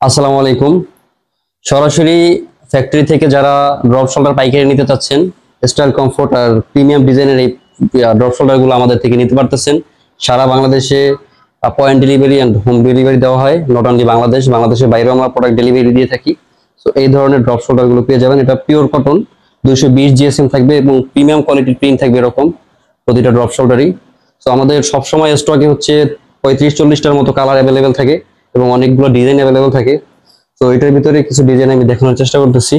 আসসালামু আলাইকুম। সরাসরি ফ্যাক্টরি থেকে যারা ড্রপ শোল্ডার পাইকারি নিতে চাচ্ছেন, স্টাইল কমফোর্ট আর প্রিমিয়াম ডিজাইনের এই ড্রপ শোল্ডার গুলো আমাদের থেকে নিতে পারতেছেন। সারা বাংলাদেশে point delivery and home delivery দেওয়া হয়। নট অনলি বাংলাদেশের বাইরেও আমরা প্রোডাক্ট ডেলিভারি দিয়ে থাকি। সো এই ধরনের ড্রপ শোল্ডার গুলো পেয়ে যাবেন। এটা পিওর কটন, 220 জিএসএম থাকবে এবং প্রিমিয়াম কোয়ালিটির প্রিন্ট থাকবে এরকম প্রতিটা ড্রপ শোল্ডারই। সো আমাদের সবসময় স্টকে হচ্ছে 35-40টার মতো কালার অ্যাভেলেবেল থাকে এবং অনেকগুলো ডিজাইন অ্যাভেলেবেল থাকে। তো এটার ভিতরে কিছু ডিজাইন আমি দেখানোর চেষ্টা করতেছি।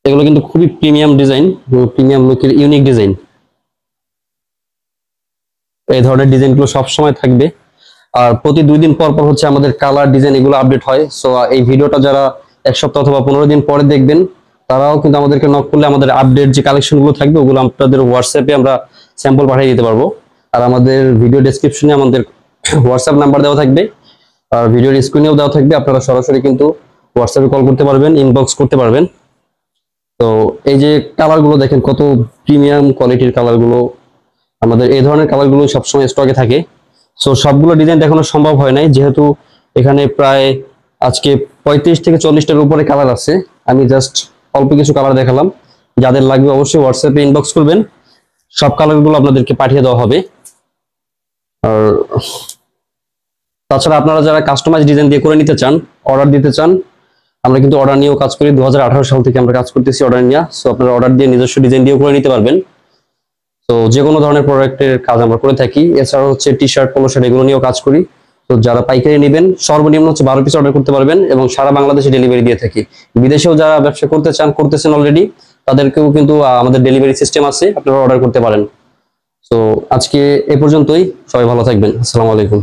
এগুলো কিন্তু খুবই প্রিমিয়াম ডিজাইন, প্রিমিয়াম লুকের ইউনিক ডিজাইন। এই ধরনের ডিজাইনগুলো সবসময় থাকবে। আর প্রতি 2 দিন পর পর হচ্ছে আমাদের কালার ডিজাইন এগুলো আপডেট হয়। সো এই ভিডিওটা যারা 1 সপ্তাহ অথবা 15 দিন পরে দেখবেন, তারাও কিন্তু আমাদেরকে নক করলে আমাদের আপডেট যে কালেকশন গুলো থাকবে ওগুলো আপনাদের হোয়াটসঅ্যাপে আমরা স্যাম্পল পাঠিয়ে দিতে পারবো। আর আমাদের ভিডিও ডেসক্রিপশনে আমাদের হোয়াটসঅ্যাপ নাম্বার দেওয়া থাকবে, আর ভিডিওর স্ক্রিনেও দেওয়া থাকবে। আপনারা সরাসরি কিন্তু হোয়াটসঅ্যাপে কল করতে পারবেন, ইনবক্স করতে পারবেন। তো এই যে কালার গুলো দেখেন, কত প্রিমিয়াম কোয়ালিটির কালার গুলো। আমাদের এই ধরনের কালার গুলো সবসময় স্টকে থাকে। সো সবগুলো ডিজাইন দেখানো সম্ভব হয় নাই, যেহেতু এখানে প্রায় আজকে 35 থেকে 40টার উপরে কালার আছে। আমি জাস্ট অল্প কিছু কালার দেখালাম। যাদের লাগবে অবশ্যই হোয়াটসঅ্যাপে ইনবক্স করবেন, সব কালার গুলো আপনাদেরকে পাঠিয়ে দেওয়া হবে। আর তাছাড়া আপনারা যারা কাস্টমাইজ ডিজাইন দিয়ে করে নিতে চান, অর্ডার দিতে চান, আমরা কিন্তু অর্ডার নিয়েও কাজ করি। 2018 সাল থেকে আমরা কাজ করতেছি অর্ডার নিয়ে। সো আপনারা অর্ডার দিয়ে নিজস্ব ডিজাইন দিয়েও করে নিতে পারবেন। তো যে কোনো ধরনের প্রোডাক্টের কাজ আমরা করে থাকি। এছাড়াও হচ্ছে টি শার্ট, পোলো শার্ট এগুলো নিয়েও কাজ করি। তো যারা পাইকারি নেবেন, সর্বনিম্ন হচ্ছে 12 পিস অর্ডার করতে পারবেন এবং সারা বাংলাদেশে ডেলিভারি দিয়ে থাকি। বিদেশেও যারা ব্যবসা করতে চান, করতেছেন অলরেডি, তাদেরকেও কিন্তু আমাদের ডেলিভারি সিস্টেম আছে, আপনারা অর্ডার করতে পারেন। তো আজকে এ পর্যন্তই। সবাই ভালো থাকবেন। আসসালামু আলাইকুম।